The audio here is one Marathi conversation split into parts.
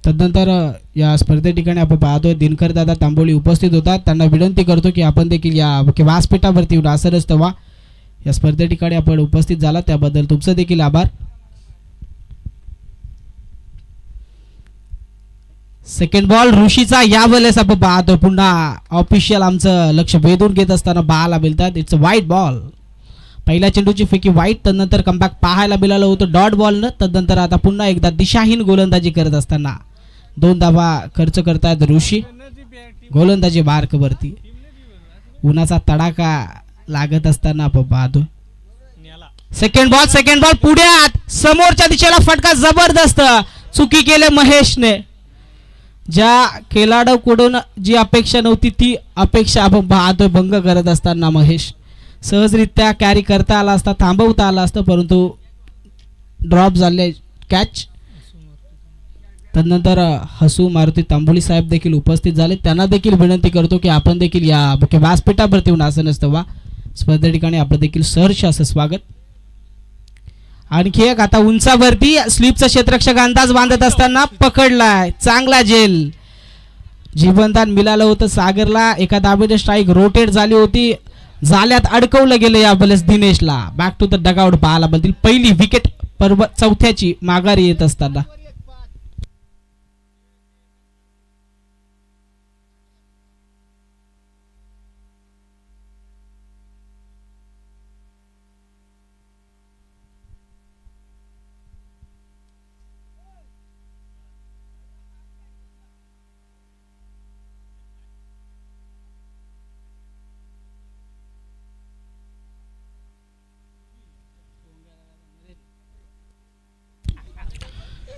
तदनंतर या स्पर्धे ठिकाणी आपण पाहतोय दिनकर दादा तांबोळी उपस्थित होतात. त्यांना विनंती करतो की आपण देखील या व्यासपीठावरती येऊन आसनच तवा या स्पर्धे ठिकाणी आपण उपस्थित झाला त्याबद्दल तुमचं देखील आभार. सेकंड बॉल ऋषीचा यावेळेस आपण पाहतो पुन्हा ऑफिशियल आमचं लक्ष वेधून घेत असताना बाला मिळतात. इट्स अ वाईट बॉल. पहिल्या चेंडूची फेकी वाईट तदनंतर कमबॅक पाहायला मिळालं होतं डॉट बॉलनं. तदनंतर आता पुन्हा एकदा दिशाहीन गोलंदाजी करत असताना 2 धावा खर्च करतायत ऋषी. गोलंदाजी मार्कवरती उन्हाचा तडाखा लागत असताना आपण पाहतो. सेकंड बॉल पुढे आत समोरच्या दिशेला फटका जबरदस्त चुकी केले महेशने. ज्या खेळाडूकडून जी अपेक्षा नव्हती ती अपेक्षा आपण पाहतोय भंग करत असताना महेश. सहजरित्या कॅरी करता आला असता थांबवता आला असतं परंतु ड्रॉप झाले कॅच. तदनंतर हसू मारुती तांबोळी साहेब देखील उपस्थित झाले. त्यांना देखील विनंती करतो की आपण देखील या व्यासपीठावरती येऊन असं नसतं वा स्पर्धे ठिकाणी आपलं देखील सहर्ष असं स्वागत. आणखी एक आता उंचावरती स्लिपचा क्षेत्ररक्षक अंदाज बांधत असताना पकडलाय चांगला झेल. जीवनदान मिळालं होतं सागरला. एका दाबेने स्ट्राईक रोटेट झाली होती जाल्यात अडकवलं गेलं या बलेस दिनेशला. बॅक टू द डगआउट पाहायला मिळतील. पहिली विकेट चौथ्याची माघारी येत असताना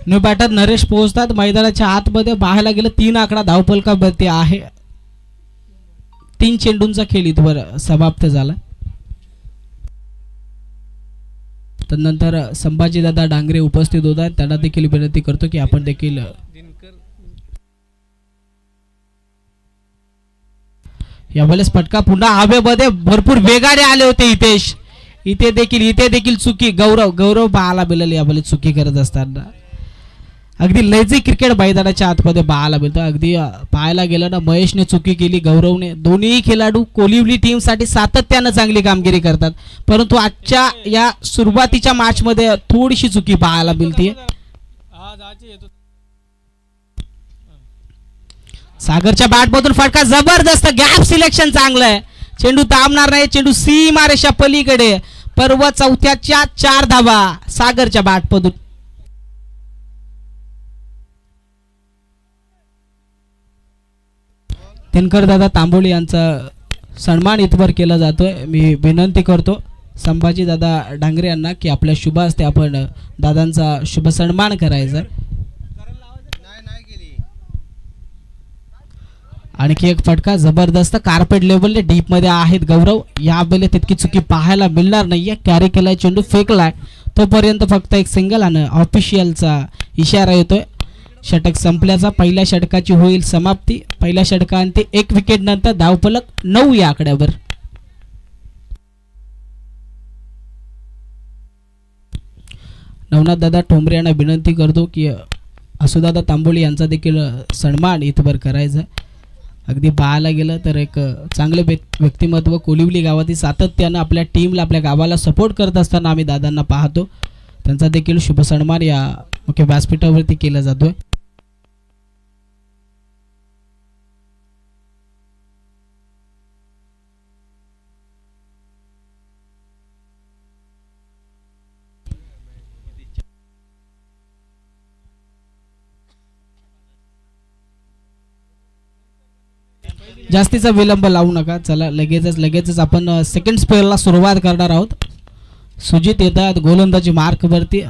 न्यू बॅटर नरेश पोहोचतात मैदानाच्या आतमध्ये. पाहायला गेलं 3 आकडा धावफलकावरती आहे. 3 चेंडूंचा खेळ इथवर समाप्त झाला. तदनंतर संभाजीदादा डांगरे उपस्थित होतात. त्यांना देखील विनंती करतो की आपण देखील यावेळेस फटका पुन्हा हवेमध्ये भरपूर वेगाने आले होते हितेश. इथे देखील चुकी गौरव पाहायला मिळाली यावेळेस चुकी करत असताना. अगदी लयजी क्रिकेट मैदानाच्या आतमध्ये पाहायला मिळतं. अगदी पाहायला गेलं ना महेशने चुकी केली गौरवने. दोन्ही खेळाडू कोलिवली टीमसाठी सातत्यानं चांगली कामगिरी करतात परंतु आजच्या या सुरुवातीच्या मॅचमध्ये थोडीशी चुकी पाहायला मिळते. सागरच्या बॅटमधून फटका जबरदस्त गॅप सिलेक्शन चांगलं आहे. चेंडू थांबणार नाही. चेंडू सीमारेषा पलीकडे. पर्व चौथ्याच्या 4 धावा सागरच्या बॅटमधून. दिनकर दादा तांबोळी यांचा सन्मान इथवर केला जातोय. मी विनंती करतो संभाजी दादा डांगरे यांना की आपल्या शुभ हस्ते आपण दादांचा शुभ सन्मान करायचा. आणखी एक फटका जबरदस्त कार्पेट लेवलने डीप मध्ये आहेत गौरव. यावेळेला तितकी चुकी पाहायला मिळणार नाहीये. कॅरी केलाय चेंडू फेकलाय तोपर्यंत फक्त एक सिंगल आणि ऑफिशियलचा इशारा येतोय. षटक संपल्याचा. पहिल्या षटकाची होईल समाप्ती. पहिल्या षटकांती 1 विकेट नंतर धावफलक 9 या आकड्यावर. नवनाथ दादा ठोंबरे यांना विनंती करतो की असुदादा तांबोळी यांचा देखील सन्मान इथवर करायचा. अगदी पाहायला गेलं तर एक चांगले व्यक्तिमत्व कोलिवली गावातील सातत्यानं आपल्या टीमला आपल्या गावाला सपोर्ट करत असताना आम्ही दादांना पाहतो. त्यांचा देखील शुभ सन्मान या मुख्य व्यासपीठावरती केला जातोय. जास्तीचा विलंब लावू नका. चला लगेचच आपण सेकंड स्पेलला सुरुवात करणार आहोत. सुजित येतात गोलंदाजी मार्कवरती.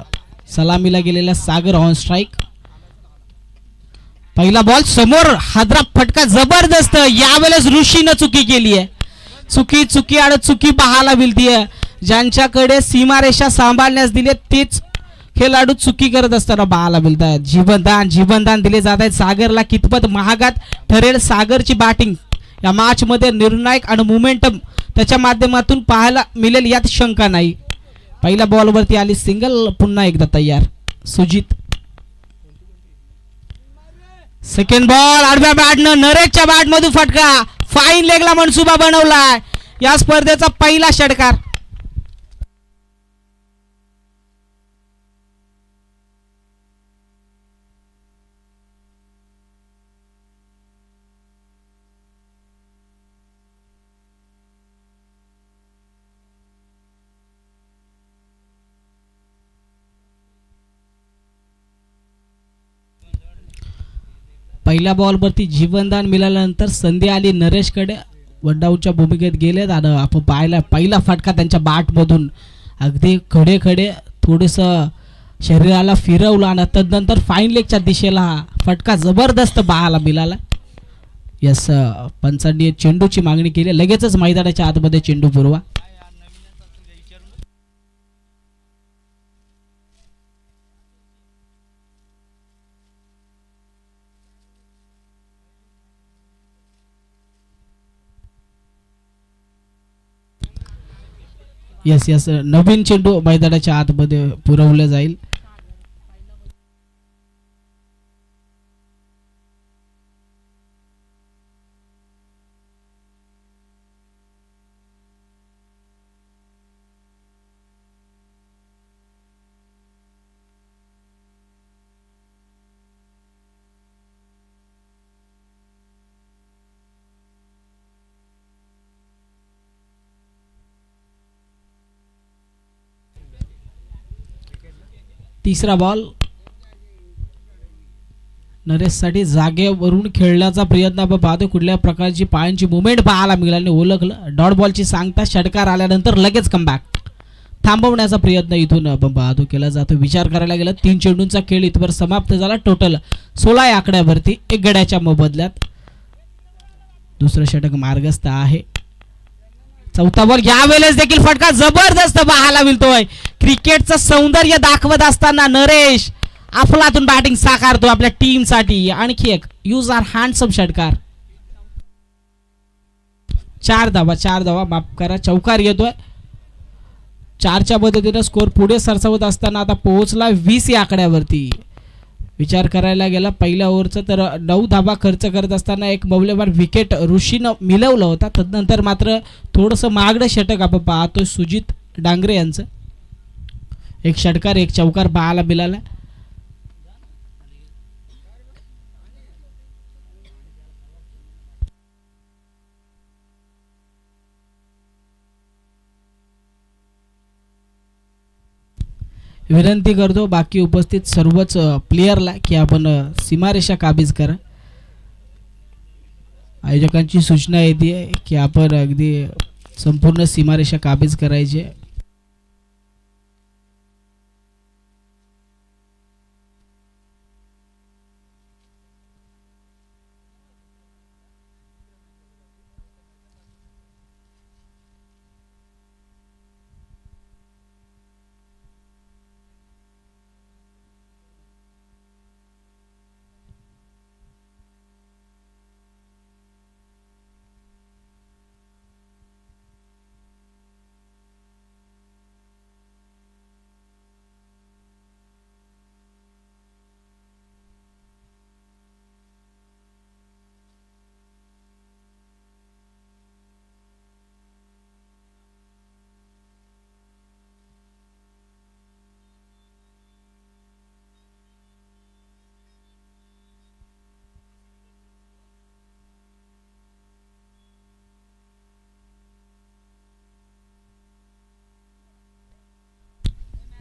सलामीला गेलेला सागर ऑन स्ट्राईक. पहिला बॉल समोर हादरा फटका जबरदस्त. यावेळेस ऋषीनं चुकी केली आहे. चुकी पाहायला मिळतीये. ज्यांच्याकडे सीमारेषा सांभाळण्यास दिले तेच खेळाडू चुकी करत असताना पाहायला मिळतात. जीवनदान दिले जात आहेत. सागरला कितपत महागात ठरेल सागरची बॅटिंग या मॅच मध्ये निर्णायक आणि मोमेंटम त्याच्या माध्यमातून पाहायला मिळेल यात शंका नाही. पहिल्या बॉलवरती आली सिंगल. पुन्हा एकदा तयार सुजित. सेकंड बॉल आडव्या बॅटनं नरेशच्या बॅट मधून फटका. फाईन लेगला मनसुबा बनवलाय. या स्पर्धेचा पहिला षटकार. पहिल्या बॉलवरती जीवनदान मिळाल्यानंतर संधी आली नरेशकडे. वनडाऊनच्या भूमिकेत गेलेत आणि आपण पाहिला पहिला फटका त्यांच्या बॅटमधून अगदी खडे खडे थोडंसं शरीराला फिरवलं आणि तदनंतर फाईन लेगच्या दिशेला फटका जबरदस्त पाहायला मिळाला. यस, पंचांनी चेंडूची मागणी केली. लगेचच मैदानाच्या आतमध्ये चेंडू पुरवा. यस यस, नवीन चेंडू मैदानाच्या आतमध्ये पुरवलं जाईल. तिसरा बॉल नरेशसाठी जागेवरून खेळण्याचा प्रयत्न आपण पाहतो. कुठल्या प्रकारची पायांची मुवमेंट पाहायला मिळाली ओळखलं. डॉट बॉलची सांगता षटकार आल्यानंतर लगेच कमबॅक थांबवण्याचा प्रयत्न इथून आपण पाहतो केला जातो. विचार करायला गेला 3 चेंडूंचा खेळ इथवर समाप्त झाला. टोटल 16 आकड्यावरती 1 गड्याच्या मोबदल्यात दुसरं षटक मार्गस्थ आहे. चौथा बॉल यावेळेस देखील फटका जबरदस्त पाहायला मिळतोय. क्रिकेटचं सौंदर्य दाखवत असताना नरेश अफलातून बॅटिंग साकारतो आपल्या टीम साठी. आणखी एक यूज आर हँडसम षटकार. 4 धावा माफ करा, चौकार येतोय. 4च्या मदतीने स्कोर पुढे सरसावत असताना आता पोहोचला 20 या आकड्यावरती. विचार करायला गेला पहिल्या ओव्हरचा तर 9 धावा खर्च करत असताना एक मौल्यवान विकेट ऋषीनं मिळवला होता. तदनंतर मात्र थोडंसं मागडं षटक आपण पाहतोय सुजित डांगरे यांचं. 1 षटकार 1 चौकार पाहायला मिळाला. विनंती करतो बाकी उपस्थित सर्वच प्लेयरला की आपण सीमारेषा काबीज करा. आयोजकांची सूचना येते की आपण अगदी संपूर्ण सीमारेषा काबीज करायची.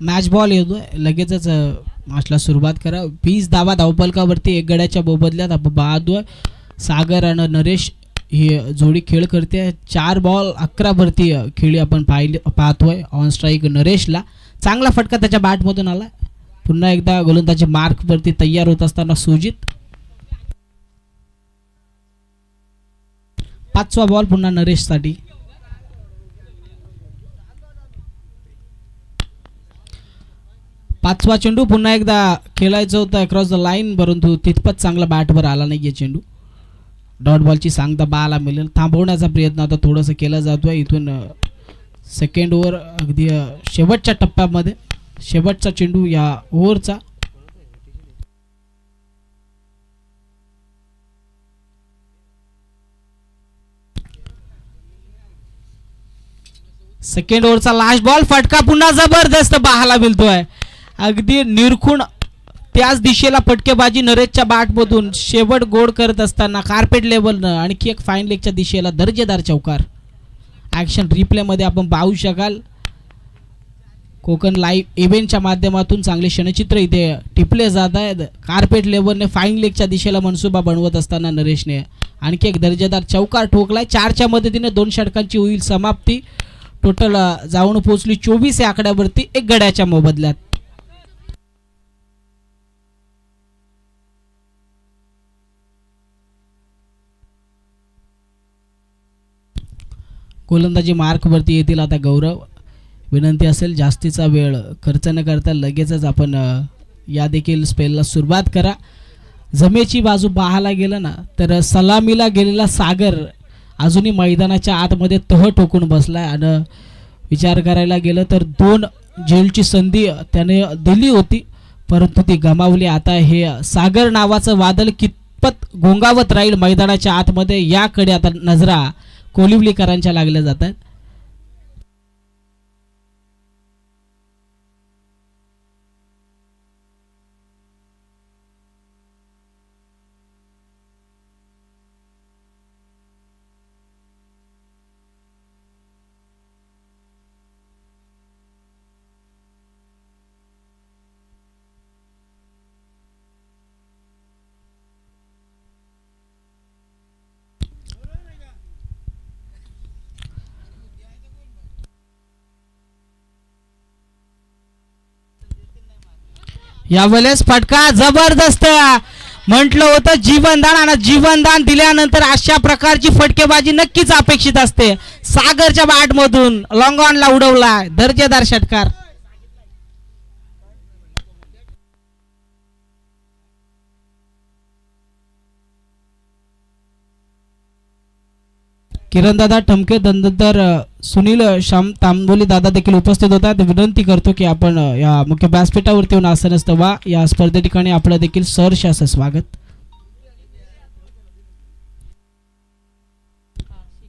मॅच बॉल येतोय. लगेचच मॅचला सुरुवात करा. 20 धावा धावफलकावरती 1 गड्याच्या मोबदल्यात आपण पाहतोय सागर आणि नरेश ही जोडी खेळ करते. 4 बॉल 11 वरती खेळी आपण पाहतोय. ऑन स्ट्राईक नरेशला चांगला फटका त्याच्या बॅटमधून आला. पुन्हा एकदा गोलंदाजी मार्क वरती तयार होत असताना सुजित. 5वा बॉल पुन्हा नरेशसाठी. पाचवा चेंडू पुन्हा एकदा खेळायचं होतं अक्रॉस द लाईन परंतु तितपत चांगला बॅटवर आला नाहीये चेंडू. डॉट बॉलची सांगता बाला मिळेल. थांबवण्याचा प्रयत्न आता थोडंसं केला जातोय. इथून सेकंड ओव्हर अगदी शेवटच्या टप्प्यामध्ये शेवटचा चेंडू या ओव्हरचा. सेकंड ओव्हरचा लास्ट बॉल, फटका पुन्हा जबरदस्त पाहायला मिळतोय. अगदी निरखून त्याच दिशेला फटकेबाजी नरेशच्या बॅटमधून शेवट गोड करत असताना कार्पेट लेवलनं आणखी एक फाईन लेगच्या दिशेला दर्जेदार चौकार. ॲक्शन रिप्लेमध्ये आपण पाहू शकाल. कोकण लाईव्ह इव्हेंटच्या माध्यमातून चांगले क्षणचित्र इथे टिपले जात आहेत. कार्पेट लेवलने फाईन लेगच्या दिशेला मनसुबा बनवत असताना नरेशने आणखी एक दर्जेदार चौकार ठोकलाय. 4च्या मदतीने 2 षटकांची होईल समाप्ती. टोटल जाऊन पोहोचली 24 या आकड्यावरती 1 गड्याच्या मोबदल्यात. गोलंदाजी मार्कवरती येतील आता गौरव. विनंती असेल जास्तीचा वेळ खर्च न करता लगेचच आपण या देखील स्पेलला सुरुवात करा. जमेची बाजू पाहायला गेलं ना तर सलामीला गेलेला सागर अजूनही मैदानाच्या आतमध्ये तह ठोकून बसलाय. आणि विचार करायला गेलं तर 2 झेलची संधी त्याने दिली होती परंतु ती गमावली. आता हे सागर नावाचं वादळ कितपत घोंगावत राहील मैदानाच्या आतमध्ये याकडे आता नजरा कोलिवलीकरांच्या लागल्या जातात. यावेळेस फटका जबरदस्त. म्हटलं होतं जीवनदान आणि जीवनदान दिल्यानंतर अशा प्रकारची फटकेबाजी नक्कीच अपेक्षित असते. सागरच्या बॅटमधून लॉंग ऑनला उडवला दर्जेदार षटकार. किरणदादा ठमके नंतर सुनील श्याम तांबोली दादा देखील उपस्थित होतात. विनंती करतो की आपण या मुख्य व्यासपीठावरती येऊन आसन वा या स्पर्धे ठिकाणी आपलं देखील सहर्ष असं स्वागत.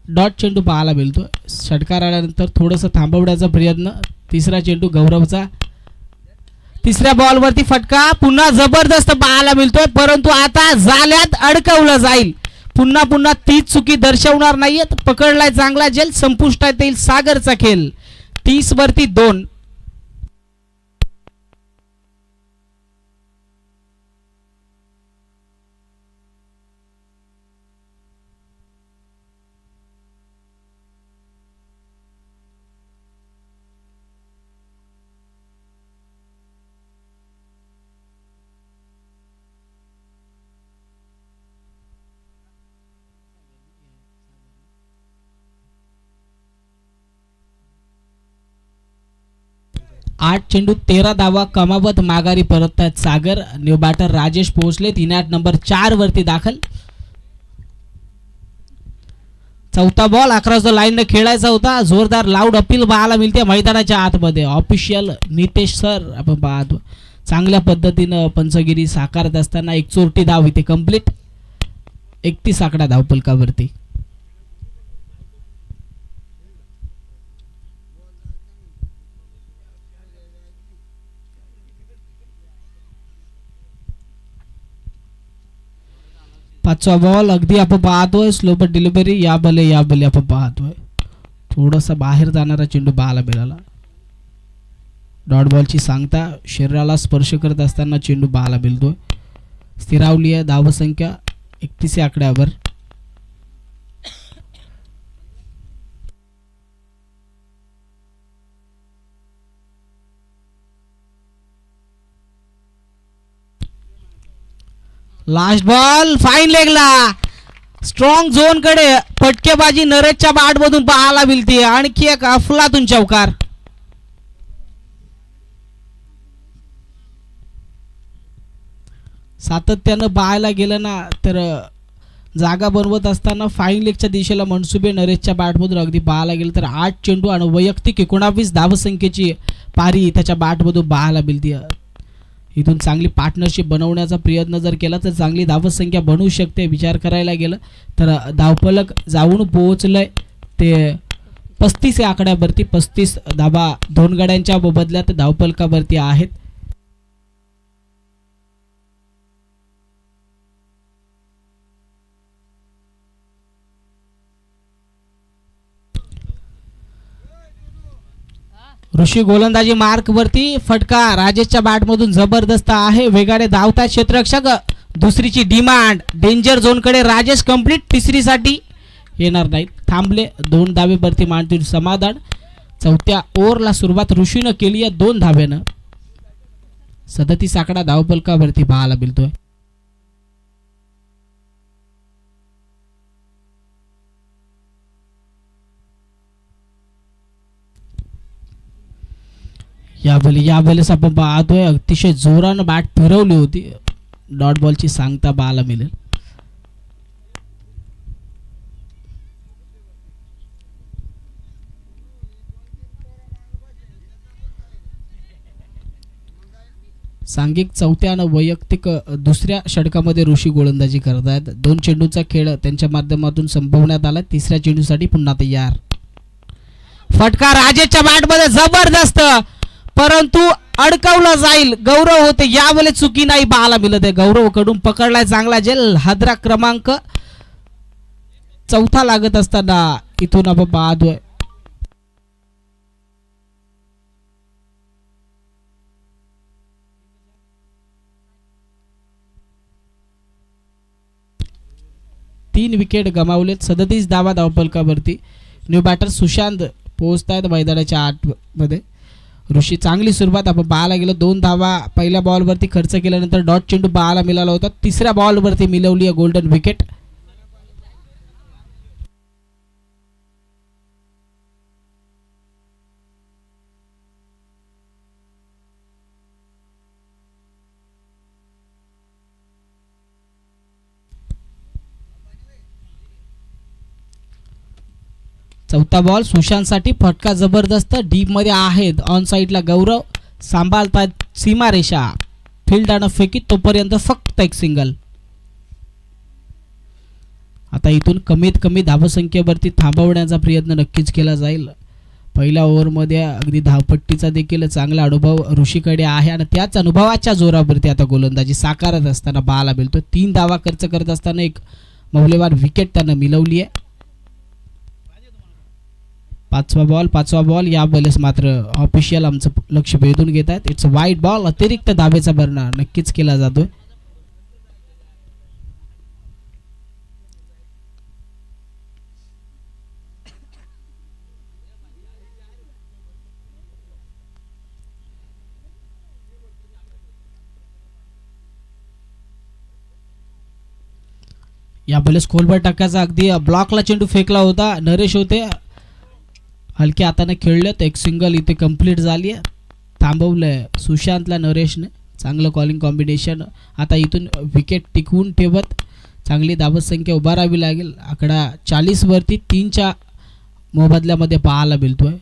डॉट चेंडू पाहायला मिळतो. षटकार आल्यानंतर थोडंसं थांबवण्याचा प्रयत्न. तिसरा चेंडू गौरवचा. तिसऱ्या बॉलवरती फटका पुन्हा जबरदस्त पाहायला मिळतोय परंतु आता जाल्यात अडकवलं जाईल. पुन्हा पुन्हा तीच चुकी दर्शवणार नाहीयेत. पकडलाय चांगला जेल. संपुष्टात येईल सागरचा खेळ. 30 वरती 2. आठ चेंडू 13 धावा कमावत माघारी परततात सागर. न्यू बॅटर राजेश पोहोचले 3 नंबर 4 वरती दाखल. चौथा बॉल 11 लाईन खेळायचा होता. जोरदार लाऊड अपील पाहायला मिळते मैदानाच्या आतमध्ये. ऑफिशियल नितेश सर आपण पाहतो चांगल्या पद्धतीनं पंचगिरी साकारत असताना 1 चोरटी धाव इथे कंप्लीट. 31 आकडा धावफलकावरती. पाचवा बॉल अगदी आपण पाहतोय स्लो बट डिलिव्हरी. या बले आपण पाहतोय थोडासा बाहेर जाणारा चेंडू पाहायला मिळाला. डॉट बॉलची सांगता शरीराला स्पर्श करत असताना चेंडू पाहायला मिळतोय. स्थिरावली आहे धावसंख्या 31 आकड्यावर. लास्ट बॉल फाईन लेगला. स्ट्रॉंग झोन कडे फटकेबाजी नरेशच्या बॅट मधून पाहायला मिळते. आणखी एक अफलातून चौकार. सातत्यानं पाहायला गेलं ना तर जागा बनवत असताना फाईन लेगच्या दिशेला मनसुबे नरेशच्या बॅटमधून अगदी पाहायला गेलं तर 8 चेंडू आणि वैयक्तिक 19 धावसंख्येची पारी त्याच्या बॅटमधून पाहायला मिळते. इथून चांगली पार्टनरशिप बनवण्याचा प्रयत्न जर केला तर चांगली धावसंख्या बनवू शकते. विचार करायला गेलं तर धावफलक जाऊन पोहोचलंय ते 35 या आकड्यावरती 35 धाबा 2 गड्यांच्या बदल्यात धावपलकावरती आहेत. ऋषी गोलंदाजी मार्क वरती फटका राजेशच्या बॅट मधून जबरदस्त आहे. वेगाने धावतात क्षेत्ररक्षक. दुसरीची डिमांड डेंजर झोन कडे राजेश कंप्लीट. तिसरीसाठी येणार नाही. थांबले. 2 धावे वरती मांडतील समाधान. चौथ्या ओव्हरला सुरुवात ऋषीनं केली आहे 2 धाब्यानं. 37 आकडा धावपलकावरती पाहायला मिळतोय. यावेळेस आपण पाहतोय अतिशय जोरानं बॅट फिरवली होती. डॉट बॉलची सांगता पाहायला मिळेल. सांघिक चौथ्यानं वैयक्तिक दुसऱ्या षटकामध्ये ऋषी गोलंदाजी करत आहेत. 2 चेंडूचा खेळ त्यांच्या माध्यमातून संपवण्यात आला. तिसऱ्या चेंडूसाठी पुन्हा तयार. फटका राजेशच्या बॅटमध्ये जबरदस्त, परंतु अडकवला जाईल. गौरव होते. यावेळेस चुकी नाही पाहायला मिळत आहे. गौरव कडून पकडलाय चांगला जेल. हादरा क्रमांक 4 लागत असताना इथून आपण पाहतोय तीन विकेट गमावलेत. 37 धावा धावपलकावरती. न्यू बॅटर सुशांत पोहोचतायत मैदानाच्या आत मध्ये. ऋषी चांगली सुरुवात आपण पाहायला गेलो. 2 धावा पहिल्या बॉलवरती खर्च केल्यानंतर डॉट चेंडू पाहायला मिळाला होता. तिसऱ्या बॉलवरती मिळवली आहे गोल्डन विकेट. चौथा बॉल सुशांतसाठी. फटका जबरदस्त डीप मध्ये आहेत. ऑन साईडला गौरव सांभाळतात सीमारेषा. फील्डानं फेकी तोपर्यंत फक्त एक सिंगल. आता इथून कमीत कमी धावसंख्येवरती थांबवण्याचा प्रयत्न नक्कीच केला जाईल. पहिल्या ओव्हरमध्ये अगदी धावपट्टीचा देखील चांगला अनुभव ऋषीकडे आहे आणि त्याच अनुभवाच्या जोरावरती आता गोलंदाजी साकारत असताना पाहायला मिळतो. 3 धावा खर्च करत असताना एक मौल्यवान विकेट त्यानं मिळवली आहे. पाचवा बॉल या वेळेस मात्र ऑफिशियल आमचं लक्ष वेधून घेत आहेत. It's wide ball. अतिरिक्त धावेचा भरणा नक्कीच केला जातोय. या वेळेस खोलवर टाकायचा अगदी ब्लॉकला चेंडू फेकला होता. नरेश होते. हलक्या हाताने खेळलेत. एक सिंगल इथे कंप्लीट झाली आहे. थांबवलंय सुशांतला नरेशने. चांगलं कॉलिंग कॉम्बिनेशन. आता इथून विकेट टिकवून ठेवत चांगली धावसंख्या उभारावी लागेल. आकडा 40 वरती 3च्या मोबदल्यामध्ये पाहायला मिळतोय.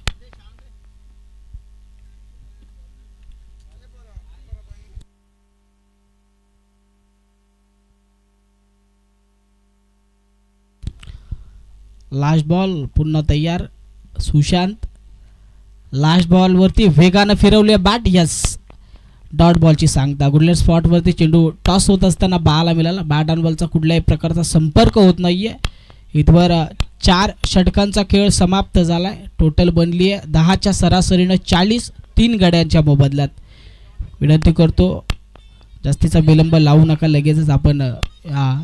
लास्ट बॉल पुन्हा तयार. सुशांत लास्ट बॉल वरती वेगानं फिरवले बॅट. यस, डॉट बॉलची सांगता. गुडलेट स्पॉट वरती चेंडू टॉस होत असताना बाला मिळाला. बॅट आणि बॉलचा कुठल्याही प्रकारचा संपर्क होत नाहीये. इथवर 4 षटकांचा खेळ समाप्त झालाय. टोटल बनली आहे 10च्या सरासरीनं 40 3 गड्यांच्या मोबदल्यात. विनंती करतो जास्तीचा विलंब लावू नका. लगेचच आपण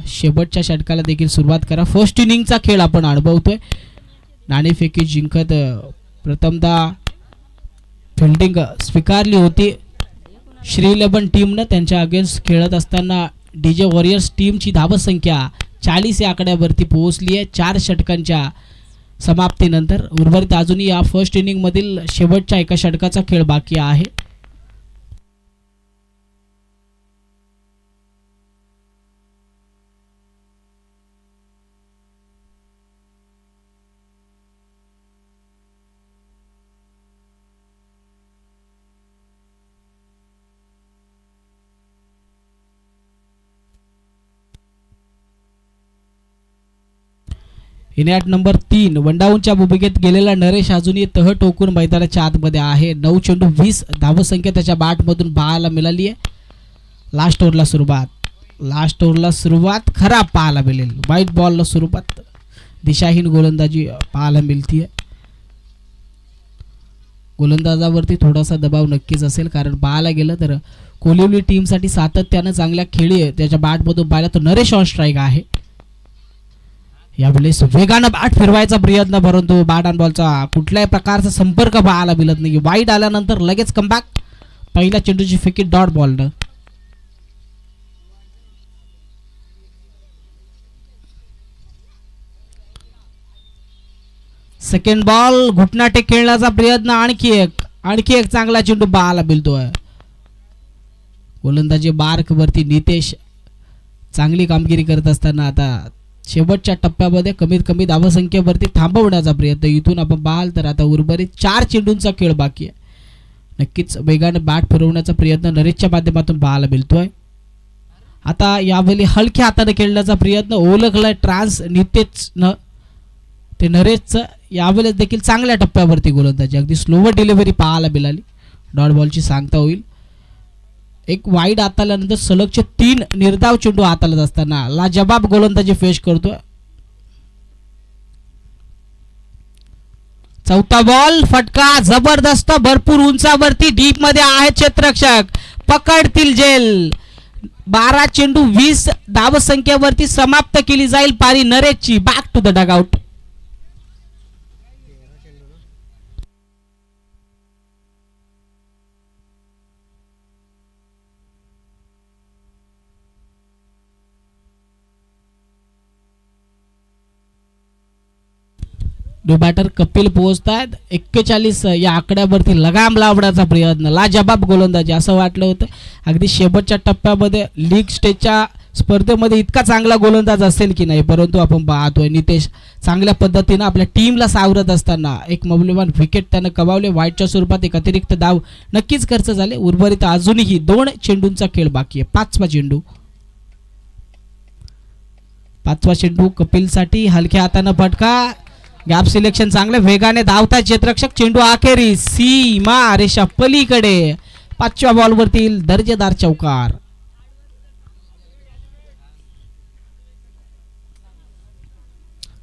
शेवटच्या षटकाला देखील सुरुवात करा. फर्स्ट इनिंगचा खेळ आपण अनुभवतोय. नाणेफेकी जिंकत प्रथमतः फिल्डिंग स्वीकारली होती श्रीलेबन टीमनं. त्यांच्या अगेन्स्ट खेळत असताना डीजे वॉरियर्स टीमची धावसंख्या 40 या आकड्यावरती पोहोचली आहे 4 षटकांच्या समाप्तीनंतर. उर्वरित अजूनही या फर्स्ट इनिंग मधील शेवटच्या एका षटकाचा खेळ बाकी आहे. इनॅट नंबर 3 वनडाऊनच्या भूमिकेत गेलेला नरेश अजूनही तह टोकून मैदानाच्या आतमध्ये आहे. 9 चेंडू 20 धावसंख्या त्याच्या बॅटमधून पाहायला मिळाली आहे. लास्ट ओव्हरला सुरुवात खराब पाहायला मिळेल. व्हाईट बॉलला सुरुवात दिशाहीन गोलंदाजी पाहायला मिळते. गोलंदाजावरती थोडासा दबाव नक्कीच असेल, कारण पाहायला गेलं तर कोलिवली टीमसाठी सातत्यानं चांगल्या खेळी आहे त्याच्या बॅटमधून पाहिला तो नरेश ऑन स्ट्राईक आहे. यावेळेस वेगानं बॅट फिरवायचा प्रयत्न, परंतु बॅट अँड बॉलचा कुठल्याही प्रकारचा संपर्क पाहायला मिळत नाही. वाईड आल्यानंतर लगेच कमबॅक. पहिल्या चेंडूची फेकी डॉट बॉलनं. सेकंड बॉल घुटनाटे खेळण्याचा प्रयत्न. आणखी एक चांगला चेंडू पाहायला मिळतोय. गोलंदाजी बार्क वरती नितेश चांगली कामगिरी करत असताना आता शेवटच्या टप्प्यामध्ये कमीत कमी धावसंख्येवरती थांबवण्याचा प्रयत्न. इथून आपण पाहाल तर आता उर्वरित 4 चेंडूंचा खेळ बाकी आहे. नक्कीच वेगाने बॅट फिरवण्याचा प्रयत्न नरेशच्या माध्यमातून पाहायला मिळतोय. आता यावेळी हलक्या हाताने खेळण्याचा प्रयत्न. ओळखलाय ट्रान्स नितेशनं ते नरेशचं. यावेळेस देखील चांगल्या टप्प्यावरती गोलंदाजी अगदी स्लोवर डिलिव्हरी पाहायला मिळाली. डॉट बॉलची सांगता होईल. एक वाईड हाताळल्यानंतर सलगचे 3 निर्धाव चेंडू हाताळत असताना लाजवाब गोलंदाजी फेस करतोय. चौथा बॉल फटका जबरदस्त भरपूर उंचावरती डीप मध्ये आहे क्षेत्ररक्षक. पकडतील जेल. 12 चेंडू 20 धावसंख्येवरती समाप्त केली जाईल पारी नरेशची. Back to the dugout. Batter Kapil पोहोचतायत. 41 या आकड्यावरती लगाम लावण्याचा प्रयत्न. लाजवाब गोलंदाजी. असं वाटलं होतं अगदी शेवटच्या टप्प्यामध्ये लीग स्टेजच्या स्पर्धेमध्ये इतका चांगला गोलंदाज असेल की नाही, परंतु आपण पाहतोय नितेश चांगल्या पद्धतीनं आपल्या टीमला सावरत असताना एक मौल्यवान विकेट त्यानं कमावले. वाईटच्या स्वरूपात एक अतिरिक्त धाव नक्कीच खर्च झाले. उर्वरित अजूनही 2 चेंडूंचा खेळ बाकी आहे. 5वा चेंडू कपिलसाठी हलक्या हातानं फटका. गॅप सिलेक्शन चांगलं. वेगाने धावता क्षेत्ररक्षक. चेंडू अखेरी सीमा रेषा पलीकडे. 5व्या बॉलवरती दर्जेदार चौकार.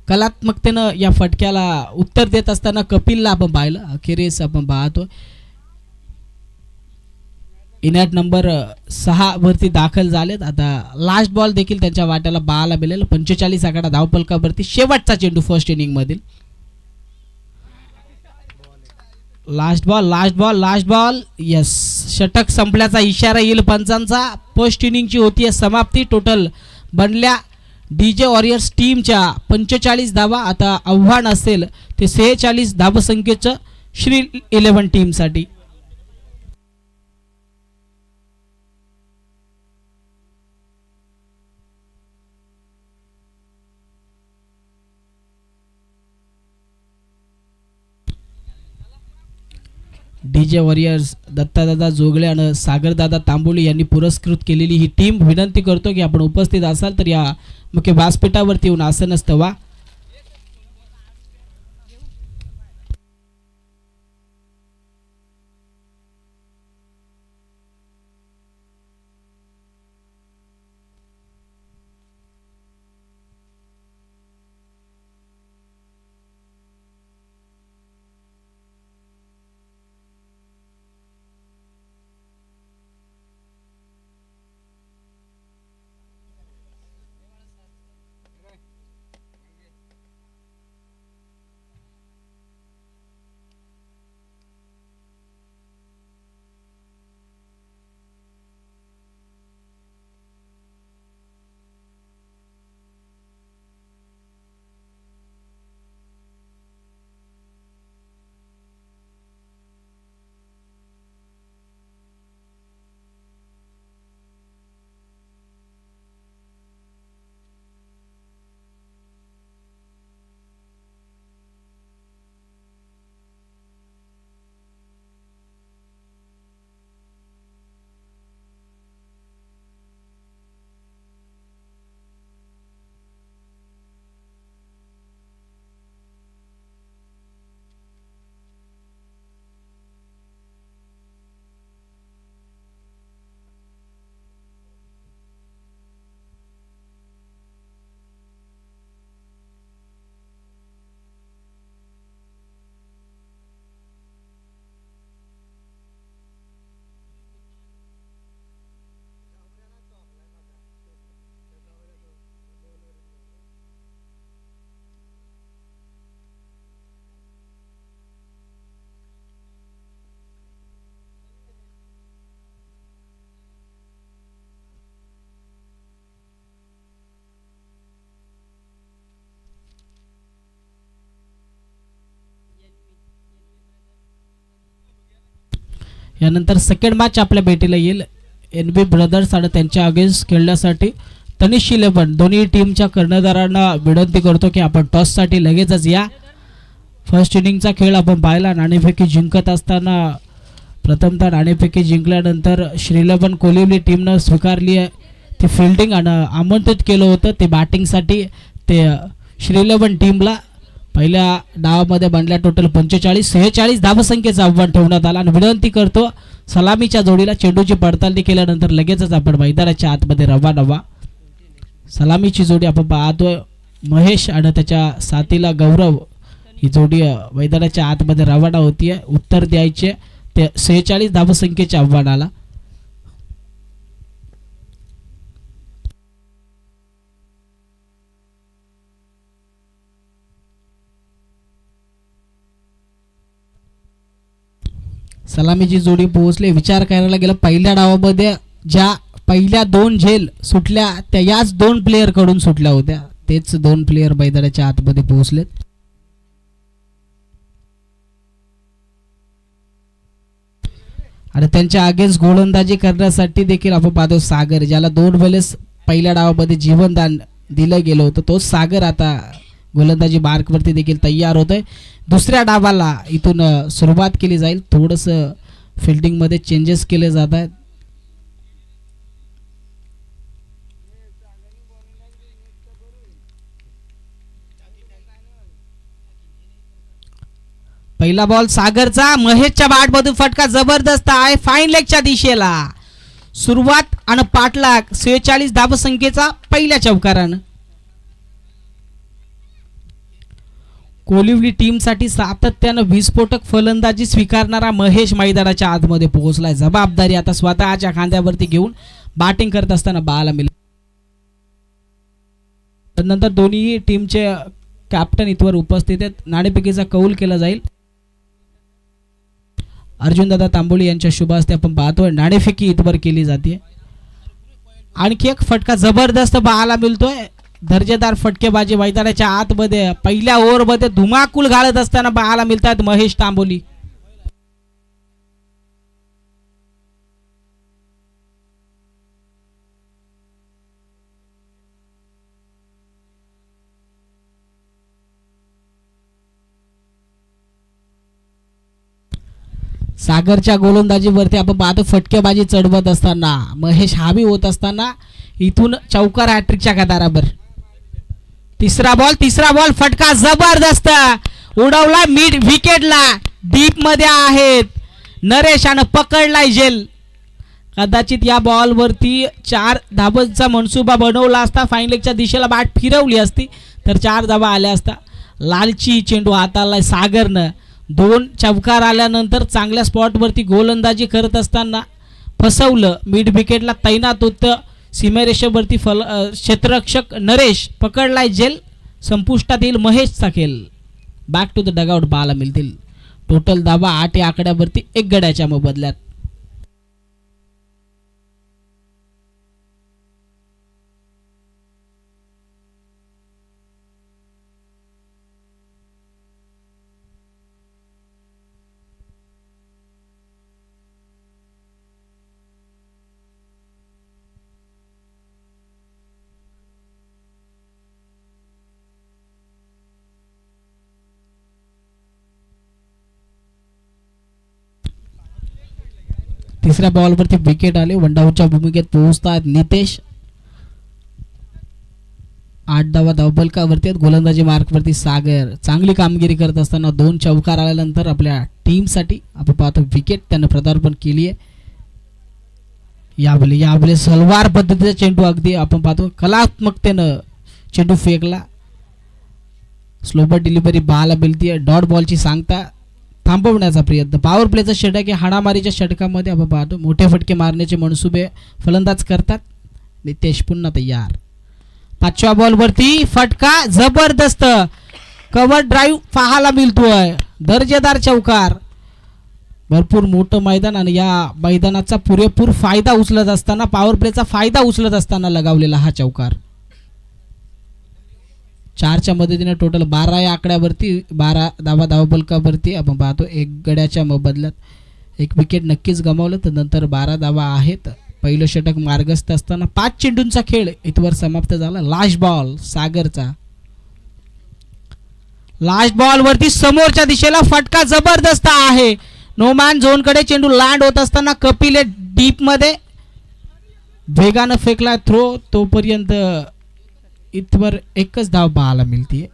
कलात्मकतेनं या फटक्याला उत्तर देत असताना कपिलला आपण पाहिलं. अखेरीस आपण पाहतो इनॅट नंबर 6 वरती दाखल झालेत. आता लास्ट बॉल देखील त्यांच्या वाट्याला पाहायला मिळेल. 45 आकडा धावपलकावरती शेवटचा चेंडू फर्स्ट इनिंग मधील. Last ball yes. षटक संपल्याचा इशारा येईल पंचांचा. फर्स्ट इनिंगची होती समाप्ती. टोटल बनल्या डीजे वॉरियर्स टीमच्या 45 धावा. आता आव्हान असेल ते 46 धावसंख्येचं श्री 11 टीमसाठी. डीजे वॉरियर्स दत्तादादा जोगळे आणि सागरदादा तांबोली यांनी पुरस्कृत केलेली ही टीम. विनंती करतो की आपण उपस्थित असाल तर या मुख्य व्यासपीठावरती येऊन आसन वा. यानंतर सेकंड मॅच आपल्या भेटीला येईल NB ब्रदर्स आणि त्यांच्या अगेन्स्ट खेळण्यासाठी तनिष 11. दोन्ही टीमच्या कर्णधारांना विनंती करतो की आपण टॉससाठी लगेचच या. फर्स्ट इनिंगचा खेळ आपण पाहिला. नाणेफेकी जिंकत असताना प्रथमतः नाणेफेकी जिंकल्यानंतर श्रीलंकन कोलिवली टीमनं स्वीकारली ती फिल्डिंग आणि आमंत्रित केलं होतं ते बॅटिंगसाठी ते श्रीलंकन टीमला. पहिल्या डावामध्ये बनल्या टोटल 46 धावसंख्येचं आव्हान ठेवण्यात आलं आणि विनंती करतो सलामीच्या जोडीला चेंडूची पडताळणी केल्यानंतर लगेचच आपण मैदानाच्या आतमध्ये रवाना व्हा. सलामीची जोडी आपण पाहतोय महेश आणि त्याच्या साथीला गौरव ही जोडी मैदानाच्या आतमध्ये रवाना होतीये. उत्तर द्यायचे ते 46 धावसंख्येच्या आव्हानाला. सलामीची जोडी पोहोचली. विचार करायला गेला पहिल्या डावामध्ये ज्या पहिल्या 2 झेल सुटल्या त्या याच 2 प्लेयर कडून सुटल्या होत्या. तेच 2 प्लेयर मैदानाच्या आतमध्ये पोहोचलेत. आणि त्यांच्या अगेन्स्ट गोलंदाजी करण्यासाठी देखील आपण पाहतो सागर, ज्याला 2 वेळेस पहिल्या डावामध्ये जीवनदान दिलं गेलं होतं, तोच सागर आता गोलंदाजी मार्कवरती देखील तयार होतोय. दुसऱ्या डावाला इथून सुरुवात केली जाईल. थोडंसं फिल्डिंगमध्ये चेंजेस केले जात आहेत. पहिला बॉल सागरचा, महेशच्या बॅटमधून फटका जबरदस्त आहे फाईन लेगच्या दिशेला. सुरुवात आणि पाठलाग 46 धावसंख्येचा पहिल्या चौकारानं. कोलिवली टीमसाठी सातत्यानं विस्फोटक फलंदाजी स्वीकारणारा महेश मैदानाच्या आतमध्ये पोहोचलाय. जबाबदारी आता स्वतःच्या खांद्यावरती घेऊन बॅटिंग करत असताना पाहायला मिळेल. नंतर दोन्ही टीमचे कॅप्टन इथवर उपस्थित आहेत. नाणेफेकीचा कौल केला जाईल. अर्जुनदादा तांबोळी यांच्या शुभ हस्ते आपण पाहतोय नाणेफेकी इथवर केली जाते. आणखी एक फटका जबरदस्त पाहायला मिळतोय. दर्जेदार फटकेबाजी मैदानाच्या आतमध्ये पहिल्या ओव्हरमध्ये धुमाकूल घालत असताना पाहायला मिळतात महेश तांबोली. सागरच्या गोलंदाजीवरती आपण पाहतो फटकेबाजी चढवत असताना महेश हावी होत असताना इथून चौकार हॅट्रिकच्या कतारावर. तिसरा बॉल फटका जबरदस्त उडवला मिड विकेटला. डीप मध्ये आहेत नरेश आणि पकडलाय जेल. कदाचित या बॉलवरती 4 धावांचा मनसुबा बनवला असता, फाईन लेगच्या दिशेला बॅट फिरवली असती तर 4 धावा आल्या असता. लालची चेंडू हाताळलाय सागरनं. 2 चौकार आल्यानंतर चांगल्या स्पॉटवरती गोलंदाजी करत असताना फसवलं. मिड विकेटला तैनात होतं सीमारेषेवरती क्षेत्ररक्षक नरेश. पकडलाय जेल. संपुष्टात येईल महेशचा खेळ. बॅक टू द डगआउट पाहायला मिळतील. टोटल धावा 8 या आकड्यावरती 1 गड्याच्या मोबदल्यात. तिसऱ्या बॉलवरती विकेट आले. वनडाऊनच्या भूमिकेत पोहोचतात नितेश. 8 धावा धावफलकावरती आहेत. गोलंदाजी मार्कवरती सागर. चांगली कामगिरी करत असताना 2 चौकार आल्यानंतर आपल्या टीमसाठी आपण पाहतो विकेट त्यानं पदार्पण केली आहे. यावेळी सलवार पद्धतीचा चेंडू अगदी आपण पाहतो कलात्मकतेनं चेंडू फेकला. स्लोबर डिलिव्हरी पाहायला मिळते. डॉट बॉलची सांगता थांबवण्याचा प्रयत्न. पॉवर प्लेचा षटक हाणामारीच्या षटकामध्ये आपण पाहतो मोठे फटके मारण्याचे मनसुबे फलंदाज करतात. नितेश पुन्हा तयार. 5व्या बॉलवरती फटका जबरदस्त कव्हर ड्राईव्ह पाहायला मिळतोय. दर्जेदार चौकार. भरपूर मोठं मैदान आणि या मैदानाचा पुरेपूर फायदा उचलत असताना पॉवर प्लेचा फायदा उचलत असताना लगावलेला हा चौकार. 4च्या मदतीने टोटल 12 या आकड्यावरती 12 धावा धावफलकावरती आपण पाहतो 1 गड्याच्या मोबदल्यात. एक विकेट नक्कीच गमावलं. तर नंतर 12 धावा आहेत. पहिलं षटक मार्गस्थ असताना 5 चेंडूंचा खेळ इथवर समाप्त झाला. लास्ट बॉल सागरचा. लास्ट बॉल वरती समोरच्या दिशेला फटका जबरदस्त आहे. नोमॅन झोन कडे चेंडू लँड होत असताना कपिल डीप मध्ये वेगानं फेकला थ्रो. तोपर्यंत इथवर एकच धाव पाहायला मिळते.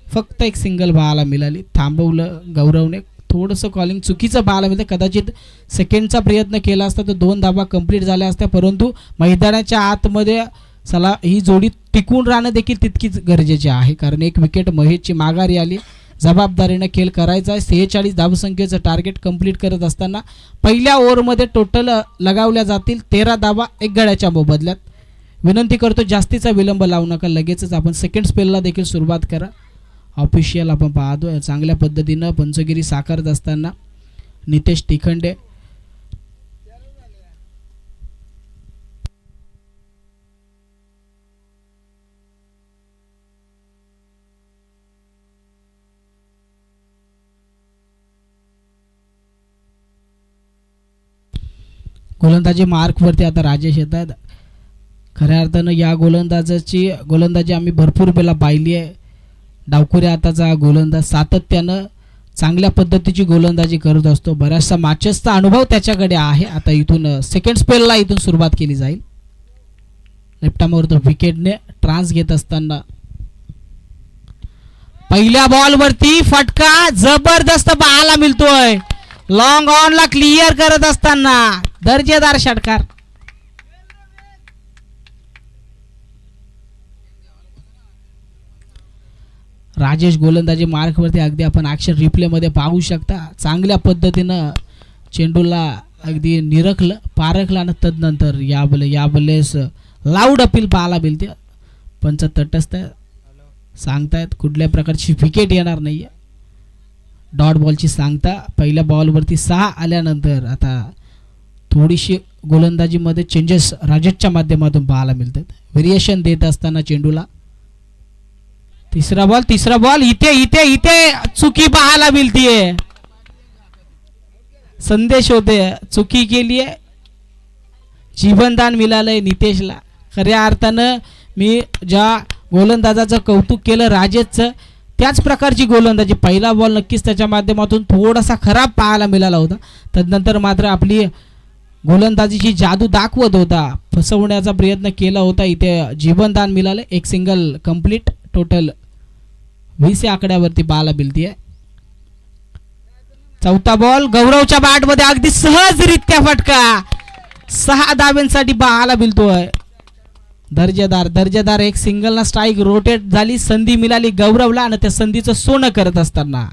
फक्त एक सिंगल पाहायला मिळाली. थांबवलं गौरवने. थोडंसं कॉलिंग चुकीचं पाहायला मिळतं. कदाचित सेकंडचा प्रयत्न केला असता तर 2 धावा कंप्लीट झाल्या असत्या. परंतु मैदानाच्या आतमध्ये चला ही जोडी टिकून राहणं देखील तितकीच गरजेचे आहे. कारण एक विकेट महेशची माघारी आली. जबाबदारीने खेळ करायचा आहे. 46 धावसंख्येचं टार्गेट कंप्लीट करत असताना पहिल्या ओव्हरमध्ये टोटल लगावल्या जातील 13 धावा 1 गड्याच्या मोबदल्यात. विनंती करतो जास्तीचा विलंब लावू नका. लगेचच आपण सेकंड स्पेलला देखील सुरुवात करा. ऑफिशियल आपण पाहतो चांगल्या पद्धतीनं पंचगिरी साकारत असताना नितेश तिखंडे. गोलंदाजी मार्कवरती आता राजेश येतात. खऱ्या अर्थानं या गोलंदाजी आम्ही भरपूर वेळा पाहिली आहे. डावखुरी हाताचा गोलंदाज सातत्यानं चांगल्या पद्धतीची गोलंदाजी करत असतो. बऱ्याचशा मॅचेसचा अनुभव त्याच्याकडे आहे. आता इथून सेकंड स्पेलला इथून सुरुवात केली जाईल. लेफ्टामोर तो विकेटने ट्रान्स घेत असताना पहिल्या बॉलवरती फटका जबरदस्त पाहायला मिळतोय. लॉंग ऑन ला क्लिअर करत असताना दर्जेदार षटकार. राजेश गोलंदाजी मार्कवरती अगदी आपण ॲक्शन रिप्लेमध्ये पाहू शकता. चांगल्या पद्धतीनं चेंडूला अगदी निरखलं पारखलं आणि तदनंतर याबलेस लाऊड अपील पाहायला मिळते. पंच तटस्थ सांगतायत कुठल्या प्रकारची विकेट येणार नाही. डॉट बॉलची सांगता. पहिल्या बॉलवरती 6 आल्यानंतर आता थोडीशी गोलंदाजीमध्ये चेंजेस राजेशच्या माध्यमातून पाहायला मिळतात. व्हेरिएशन देत असताना चेंडूला तिसरा बॉल इथे इथे इथे चुकी पाहायला मिळतीये. संदेश होते चुकी केली आहे. जीवनदान मिळालंय नितेशला. खऱ्या अर्थानं मी ज्या गोलंदाजाचं कौतुक केलं राजेशचं त्याच प्रकारची गोलंदाजी. पहिला बॉल नक्कीच त्याच्या माध्यमातून थोडासा खराब पाहायला मिळाला होता. तदनंतर मात्र आपली गोलंदाजीची जादू दाखवत होता. फसवण्याचा प्रयत्न केला होता. इथे जीवनदान मिळालं. एक सिंगल कंप्लीट. टोटल 20 आकड्यावरती पाहायला मिळतीये. चौथा बॉल गौरवच्या बॅटमध्ये अगदी सहजरित्या फटका. 6 धाब्यांसाठी पाहायला मिळतोय. दर्जेदार एक सिंगल ना स्ट्राईक रोटेट झाली. संधी मिळाली गौरवला आणि त्या संधीचं सोनं करत असताना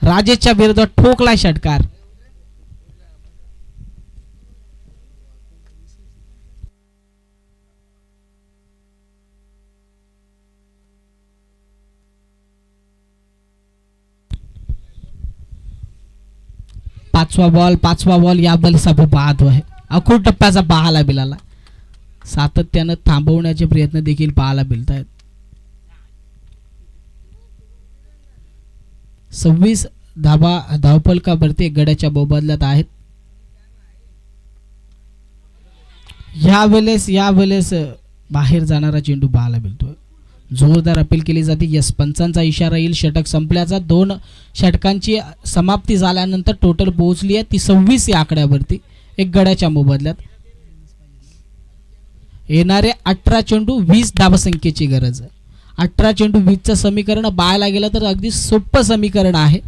राजेशच्या विरोधात ठोकला षटकार. पाचवा बॉल या बॉलचा पाहतो आहे. अखूड टप्प्याचा पाहायला मिळाला. सातत्यानं थांबवण्याचे प्रयत्न देखील पाहायला मिळत आहेत. 26 धावा धावफलकावरती गड्याच्या मोबदल्यात आहेत. यावेळेस बाहेर जाणारा चेंडू पाहायला मिळतोय. जोरदार अपील केली जाते. यस पंचांचा इशारा येईल षटक संपल्याचा. 2 षटकांची समाप्ती झाल्यानंतर टोटल पोहोचली आहे ती 26 या आकड्यावरती 1 गड्याच्या मोबदल्यात. येणारे 18 चेंडू 20 धावसंख्येची गरज आहे. 18 चेंडू 20चं समीकरण पाहायला गेलं तर अगदी सोपं समीकरण आहे.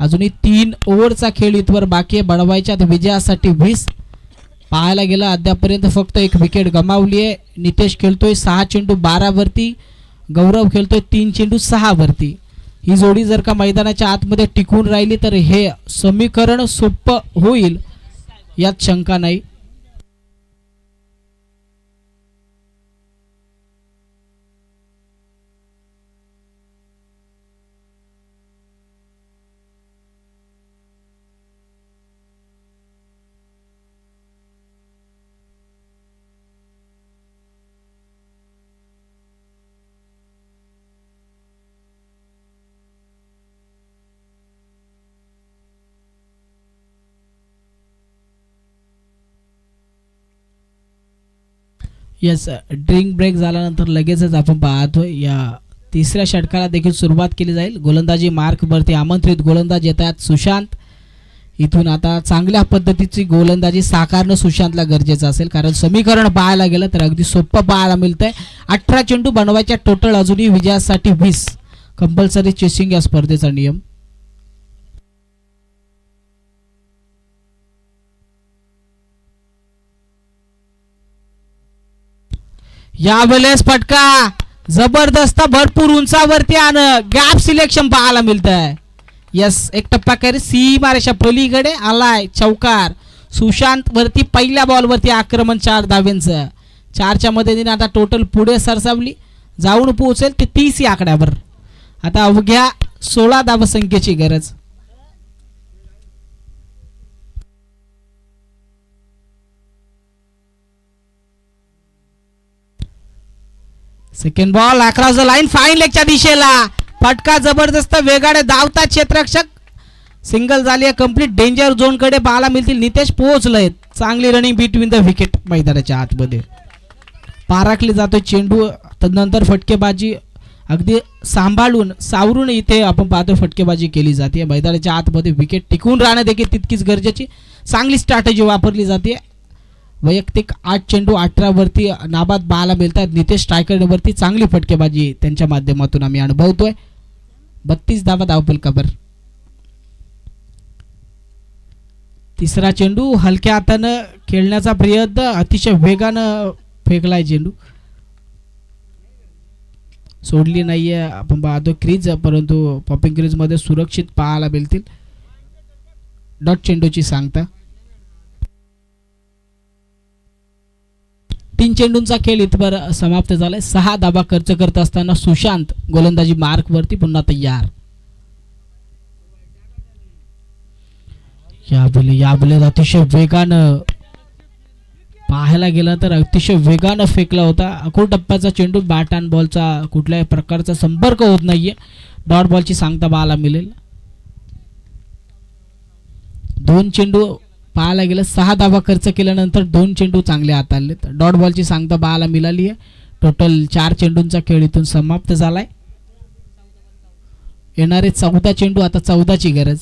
अजूनही 3 ओव्हरचा खेळ इथवर बाकी आहे. बळवायच्या विजयासाठी 20 पाहायला गेलं अद्यापर्यंत फक्त 1 विकेट गमावली आहे. नितेश खेळतोय 6 चेंडू 12 वरती. गौरव खेळतोय 3 चेंडू 6 वरती. ही जोडी जर का मैदानाच्या आतमध्ये टिकून राहिली तर हे समीकरण सोपं होईल यात शंका नाही. यस, ड्रिंक ब्रेक झाल्यानंतर लगेचच आपण पाहतोय या तिसऱ्या षटकाला देखील सुरुवात केली जाईल. गोलंदाजी मार्कवरती आमंत्रित गोलंदाज येतात सुशांत. इथून आता चांगल्या पद्धतीची गोलंदाजी साकारणं सुशांतला गरजेचं असेल, कारण समीकरण पाहायला गेलं तर अगदी सोपं पाहायला मिळतंय. 18 चेंडू बनवायच्या, टोटल अजूनही विजयासाठी 20. कंपल्सरी चेसिंग या स्पर्धेचा नियम. यावेळेस फटका जबरदस्त, भरपूर उंचावरती आणि गॅप सिलेक्शन पाहायला मिळत आहे. यस, एक टप्पा करी सीमारेषा पलीकडे आलाय चौकार. सुशांत वरती पहिल्या बॉलवरती आक्रमण 4 धाव्यांचं. 4च्या मदतीने आता टोटल पुढे सरसावली, जाऊन पोहोचेल ते 30 या आकड्यावर. आता अवघ्या 16 धावसंख्येची गरज. Second ball across the line, fine लेगच्या दिशेला फटका जबरदस्त, वेगाने धावता क्षेत्ररक्षक. सिंगल झाली आहे कंप्लीट. डेंजर झोन कडे पाहायला मिळतील. नितेश पोहोचलेत. चांगली रनिंग बिटवीन द विकेट. मैदानाच्या आतमध्ये पाराखली जातोय चेंडू. तदनंतर फटकेबाजी अगदी सांभाळून सावरून इथे आपण पाहतो फटकेबाजी केली जाते. मैदानाच्या आतमध्ये विकेट टिकून राहणं देखील तितकीच गरजेची. चांगली स्ट्रॅटेजी वापरली जाते. वैयक्तिक 8 चेंडू 18 वरती नाबाद पाहायला मिळतात. नितेश स्ट्रायकरवरती चांगली फटकेबाजी त्यांच्या माध्यमातून आम्ही अनुभवतोय. 32 धावा धावफलकावर. तिसरा चेंडू हलक्या हातानं खेळण्याचा प्रयत्न, अतिशय वेगानं फेकलाय चेंडू. सोडली नाहीये आपण पाहतो क्रीज, परंतु पॉपिंग क्रीज मध्ये सुरक्षित पाहायला मिळतील. डॉट चेंडूची सांगता. 3 चेंडूंचा खेळ इथवर समाप्त झालाय. 6 धावा खर्च करत असताना सुशांत गोलंदाजी मार्क वरती पुन्हा तयार. यावेळेस अतिशय वेगानं पाहायला गेलं तर अतिशय वेगानं फेकला होता. अकोट टप्प्याचा चेंडू, बॅट अँड बॉलचा कुठल्याही प्रकारचा संपर्क होत नाहीये. डॉट बॉलची सांगता पाहायला मिळेल. 2 चेंडू पाहायला गेलं 6 धावा खर्च केल्यानंतर 2 चेंडू चांगले हाताळलेत. डॉट बॉलची सांगता पाहायला मिळाली आहे. टोटल 4 चेंडूंचा खेळ इथून समाप्त झालाय. येणारे 14 चेंडू, आता 14ची गरज.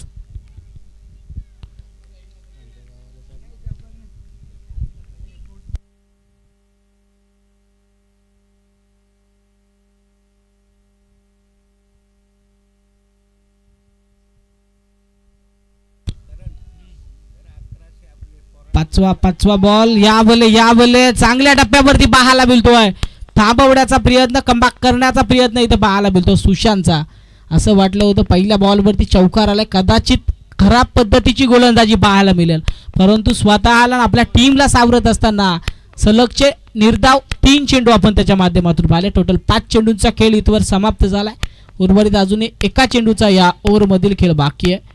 पाचवा बॉल. यावले चांगल्या टप्प्यावरती पाहायला मिळतोय. थांबवण्याचा प्रयत्न, कमबॅक करण्याचा प्रयत्न इथं पाहायला मिळतो सुशांतचा. असं वाटलं होतं पहिल्या बॉलवरती चौकार आलाय, कदाचित खराब पद्धतीची गोलंदाजी पाहायला मिळेल, परंतु स्वतःला आपल्या टीमला सावरत असताना सलगचे निर्धाव 3 चेंडू आपण त्याच्या माध्यमातून पाहिले. टोटल 5 चेंडूंचा खेळ इथवर समाप्त झालाय. उर्वरित अजूनही 1 चेंडूचा या ओव्हरमधील खेळ बाकी आहे.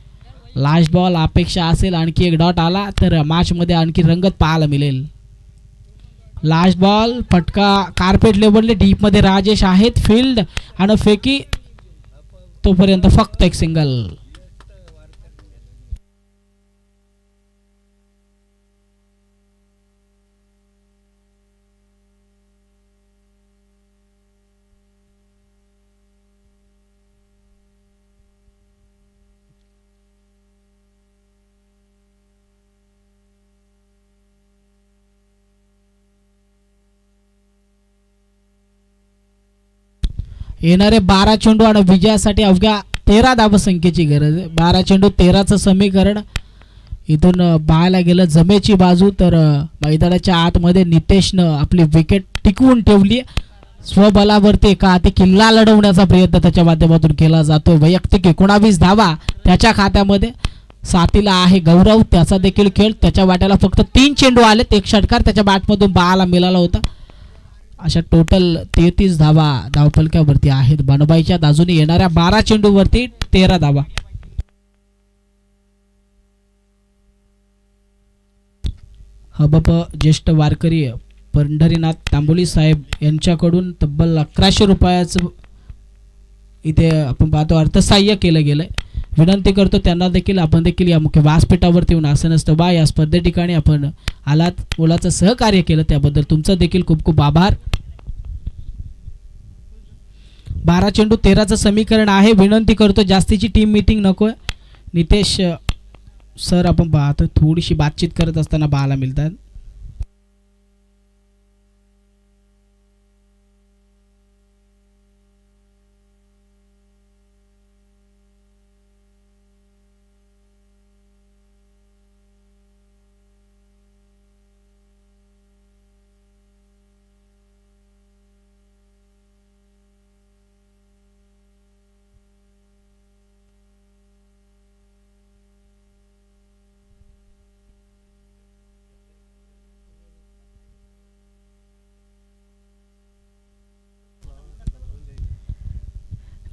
लास्ट बॉल अपेक्षा असेल आणखी एक डॉट आला तर मॅच मध्ये आणखी रंगत पाहायला मिळेल. लास्ट बॉल, फटका कार्पेट लेवलले डीप मध्ये राजेश आहेत. फील्ड आणि फेकी तोपर्यंत फक्त एक सिंगल. येणारे 12 चेंडू आणि विजयासाठी अवघ्या 13 धावसंख्येची गरज आहे. 12 चेंडू 13चं समीकरण इथून पाहायला गेलं जमेची बाजू तर मैदानाच्या आतमध्ये नितेशनं आपली विकेट टिकवून ठेवली. स्वबलावरती एका हाती किल्ला लढवण्याचा प्रयत्न त्याच्या माध्यमातून केला जातो. वैयक्तिक 19 धावा त्याच्या खात्यामध्ये. साथीला आहे गौरव, त्याचा देखील खेळ. त्याच्या वाट्याला फक्त 3 चेंडू आलेत. 1 षटकार त्याच्या बॅटमधून पाहायला मिळाला होता. अशा टोटल 33 धावा धावफलकावरती आहेत बनवायच्यात. अजून येणाऱ्या 12 चेंडूवरती 13 धावा. हबप ज्येष्ठ वारकरी पंढरीनाथ तांबोली साहेब यांच्याकडून तब्बल 1100 रुपयाचं इथे आपण पाहतो अर्थसहाय्य केलं गेलंय. विनंती करतो त्यांना देखील आपण देखील या मुख्य व्यासपीठावरती येऊन असं नसतं बा या स्पर्धे ठिकाणी आपण आलात मुलाचं सहकार्य केलं त्याबद्दल तुमचं देखील खूप खूप आभार. 12 चेंडू 13चं समीकरण आहे. विनंती करतो जास्तीची टीम मीटिंग नकोय. नितेश सर आपण पाहतो थोडीशी बातचीत करत असताना पाहायला मिळतात.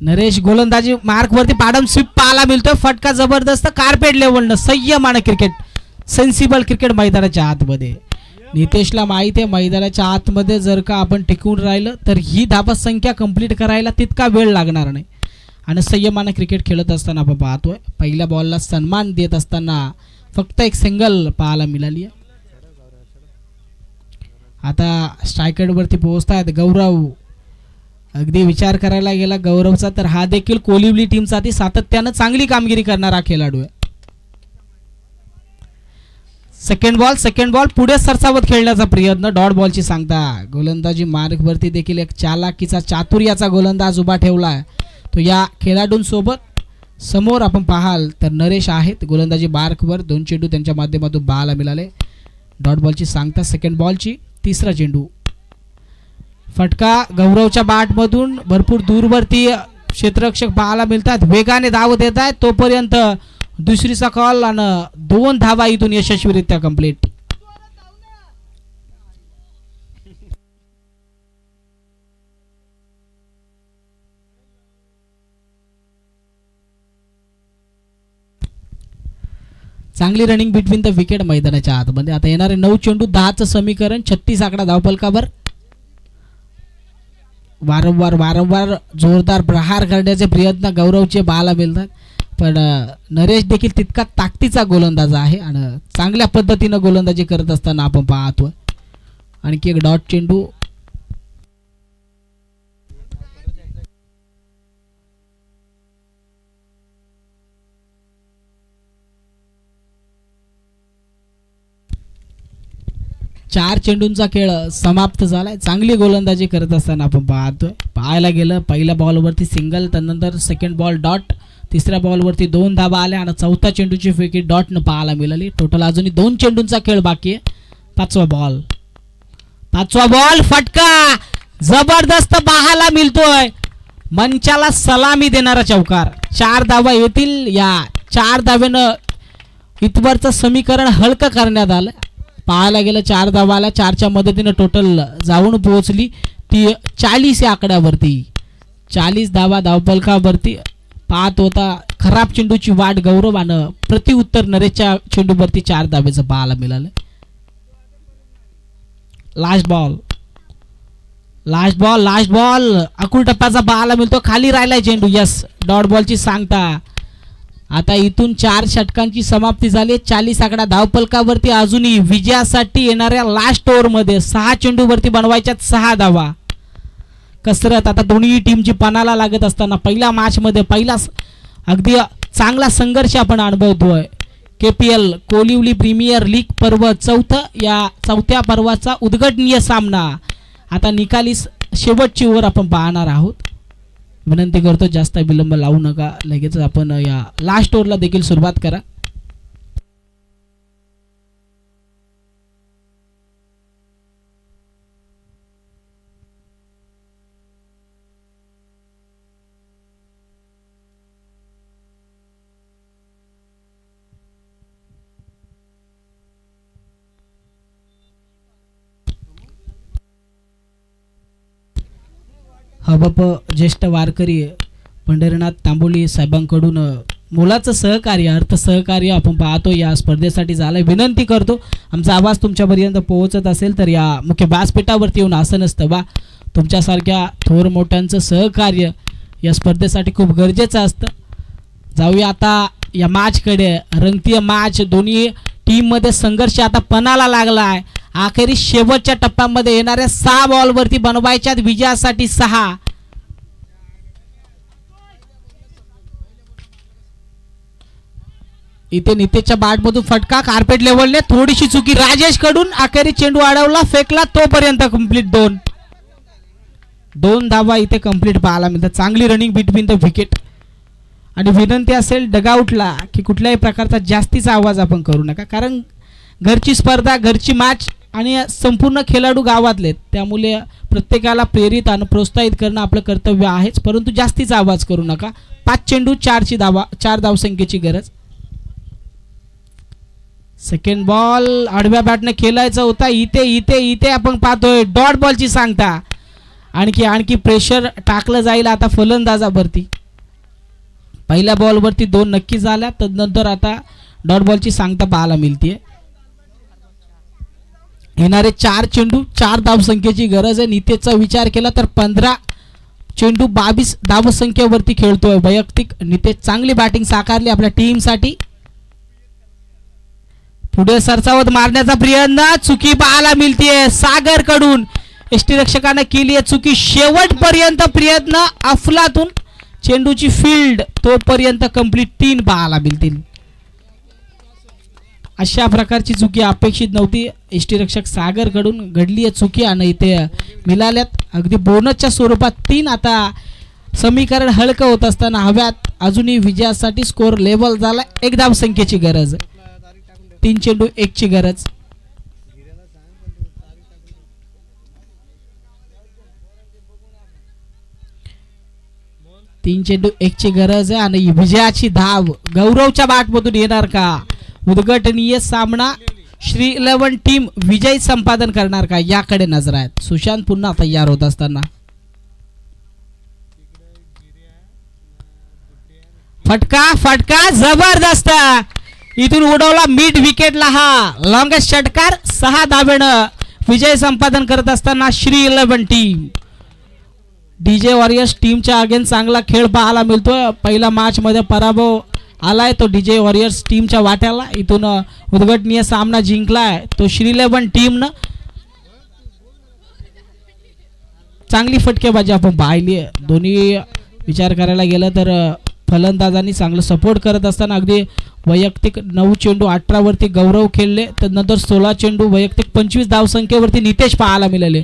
नरेश गोलंदाजी मार्क वरती पाडम स्वीप पाहायला मिळतोय. फटका जबरदस्त कार्पेट लेवलनं संयमानं क्रिकेट सेन्सिबल क्रिकेट मैदानाच्या आतमध्ये. नितेशला माहिती आहे मैदानाच्या आतमध्ये जर का आपण टिकून राहिलं तर ही धाबा संख्या कंप्लीट करायला तितका वेळ लागणार नाही. आणि संयमानं क्रिकेट खेळत असताना आपण पाहतोय पहिल्या बॉलला सन्मान देत असताना फक्त एक सिंगल पाहायला मिळाली. आता स्ट्रायकरवरती पोहोचतायत गौरव. अगदी विचार करायला गेला गौरवचा तर हा देखील कोलिवली टीमसाठी सातत्यानं चांगली कामगिरी करणारा खेळाडू आहे. सेकंड बॉल पुढे सरसावत खेळण्याचा प्रयत्न. डॉट बॉलची सांगता. गोलंदाजी मार्कवरती देखील एक चालाकीचा चातुर्याचा गोलंदाज उभा ठेवलाय. तो या खेळाडूंसोबत समोर आपण पाहाल तर नरेश आहेत. गोलंदाजी मार्कवर 2 चेंडू त्यांच्या माध्यमातून पाहायला मिळाले. डॉट बॉलची सांगता सेकंड बॉलची. तिसरा चेंडू फटका गौरवच्या बॅटमधून भरपूर दूरवरती क्षेत्ररक्षक पाहायला मिळतात. वेगाने धाव देत आहेत तोपर्यंत दुसरीचा कॉल आणि 2 धावा इथून यशस्वीरित्या कंप्लीट. चांगली रनिंग बिटवीन द विकेट मैदानाच्या आतमध्ये. आता येणारे 9 चेंडू 10चं समीकरण 36 आकडा धावफलकावर. वारंवार जोरदार प्रहार करण्याचे प्रयत्न गौरवचे पाहायला मिळतात. पण नरेश देखील तितका ताकदीचा गोलंदाज आहे आणि चांगल्या पद्धतीनं गोलंदाजी करत असताना आपण पाहतोय. आणखी एक डॉट चेंडू. चार चेंडूंचा खेळ समाप्त झालाय. चांगली गोलंदाजी करत असताना आपण पाहतोय. पाहायला गेलं पहिल्या बॉलवरती सिंगल त्यानंतर सेकंड बॉल डॉट. तिसऱ्या बॉलवरती 2 धावा आल्या आणि चौथ्या चेंडूची फेकी डॉटनं पाहायला मिळाली. टोटल अजूनही 2 चेंडूंचा खेळ बाकी आहे. पाचवा बॉल फटका जबरदस्त पाहायला मिळतोय. मंचाला सलामी देणारा चौकार. 4 धावा येतील. या 4 धावेनं इथवरचं समीकरण हलकं करण्यात आलं. पाहायला गेलं 4 धावा आल्या. 4च्या मदतीनं टोटल जाऊन पोहोचली ती 40 या आकड्यावरती. 40 धावा धावफलकावरती. पाहत होता खराब चेंडूची वाट गौरवानं प्रतिउत्तर नरेशच्या चेंडूवरती 4 धावेचं पाहायला मिळालं. लास्ट बॉल अकुल टप्प्याचा पाहायला मिळतो. खाली राहिलाय चेंडू. यस डॉट बॉलची सांगता. आता इथून 4 षटकांची समाप्ती झाली. 40 आकडा धावफलकावरती. अजूनही विजयासाठी येणाऱ्या लास्ट ओव्हरमध्ये 6 चेंडूवरती बनवायच्यात 6 धावा. कसरत आता दोन्ही टीमची पणाला लागत असताना पहिल्या मॅचमध्ये पहिला अगदी चांगला संघर्ष आपण अनुभवतोय. KPL कोलिवली प्रीमियर लीग पर्व 4. या 4थ्या पर्वाचा उद्घाटनीय सामना. आता निकाली शेवटची ओव्हर आपण पाहणार आहोत. विनंती करतो जास्त विलंब लावू नका. लगेच आपण या लास्ट ओव्हरला देखील सुरुवात करा. हबप ज्येष्ठ वारकरी पंढरीनाथ तांबोली साहेबांकडून मोलाचं सहकार्य अर्थसहकार्य आपण पाहतो या स्पर्धेसाठी झालंय. विनंती करतो आमचा आवाज तुमच्यापर्यंत पोहोचत असेल तर या मुख्य व्यासपीठावरती येऊन असं नसतं बा तुमच्यासारख्या थोर मोठ्यांचं सहकार्य या स्पर्धेसाठी खूप गरजेचं असतं. जाऊया आता या मॅचकडे. रंगतीय मॅच, दोन्ही टीम मध्ये संघर्ष आता पणाला लागलाय. अखेरी शेवटच्या टप्प्यामध्ये येणाऱ्या 6 बॉलवरती बनवायच्या विजयासाठी 6. इथे नितेशच्या बॅटमधून फटका, कार्पेट लेवलने थोडीशी चुकी राजेश कडून. अखेरी चेंडू अडवला, फेकला, तोपर्यंत कंप्लीट 2 धावा इथे कंप्लीट पाहायला मिळतात. चांगली रनिंग बिटवीन द विकेट. आणि विनंती असेल डगआउटला की कुठल्याही प्रकारचा जास्तीचा आवाज आपण करू नका, कारण घरची स्पर्धा, घरची मॅच आणि संपूर्ण खेळाडू गावातले, त्यामुळे प्रत्येकाला प्रेरित आणि प्रोत्साहित करणं आपलं कर्तव्य आहेच, परंतु जास्तीचा आवाज करू नका. 5 चेंडू 4 धावसंख्येची गरज. सेकंड बॉल आडव्या बॅटने खेळायचा होता. इथे आपण पाहतोय डॉट बॉलची सांगता. आणखी प्रेशर टाकलं जाईल आता फलंदाजावरती. पहिल्या बॉलवरती 2 नक्की झाल्या, तदनंतर आता डॉट बॉलची सांगता पाहायला मिळते. येणारे 4 चेंडू 4 धावसंख्येची गरज आहे. नितेशचा विचार केला तर 15 चेंडू 22 धावसंख्येवरती खेळतोय वैयक्तिक. नितेश चांगली बॅटिंग साकारली आपल्या टीमसाठी. पुढे सरसावत मारण्याचा प्रयत्न, चुकी पाहायला मिळते सागर कडून. यष्टीरक्षकाने केली आहे चुकी. शेवटपर्यंत प्रयत्न, अफलातून चेंडूची फील्ड, तोपर्यंत कंप्लीट 3 पाहायला मिळतील. अशा प्रकारची चुकी अपेक्षित नव्हती. यष्टीरक्षक सागर कडून घडली आहे चुकी आणि इथे मिळाल्यात अगदी बोनसच्या स्वरूपात 3. आता समीकरण हलकं होत असताना हव्यात अजूनही विजयासाठी स्कोर लेवल झाला. 1 धावसंख्येची गरज, 3 चेंडू 1 ची गरज. तीन चेंडू 1 ची गरज आहे आणि विजयाची धाव गौरवच्या बॅटमधून येणार का? उद्घाटनीय सामना श्री 11 टीम विजय संपादन करणार का, याकडे नजर आहेत. सुशांत पुन्हा तयार होत असताना फटका जबरदस्त इथून उडवला मिड विकेटला. हा लॉंगेस्ट षटकार. 6 धावेनं विजय संपादन करत असताना श्री 11 टीम. डीजे वॉरियर्स टीमच्या अगेन चांगला खेळ पाहायला मिळतोय. पहिला मॅच मध्ये पराभव आलाय तो डीजे वॉरियर्स टीमच्या वाट्याला. इथून उद्घाटनीय सामना जिंकलाय तो श्री 11 टीमनं. चांगली फटकेबाजी आपण पाहिली. दोन्ही विचार करायला गेलं तर फलंदाजांनी चांगलं सपोर्ट करत असताना अगदी वैयक्तिक 9 चेंडू 18 वरती गौरव खेळले. त्यानंतर 16 चेंडू वैयक्तिक 25 धावसंख्येवरती नितेश पाहायला मिळाले.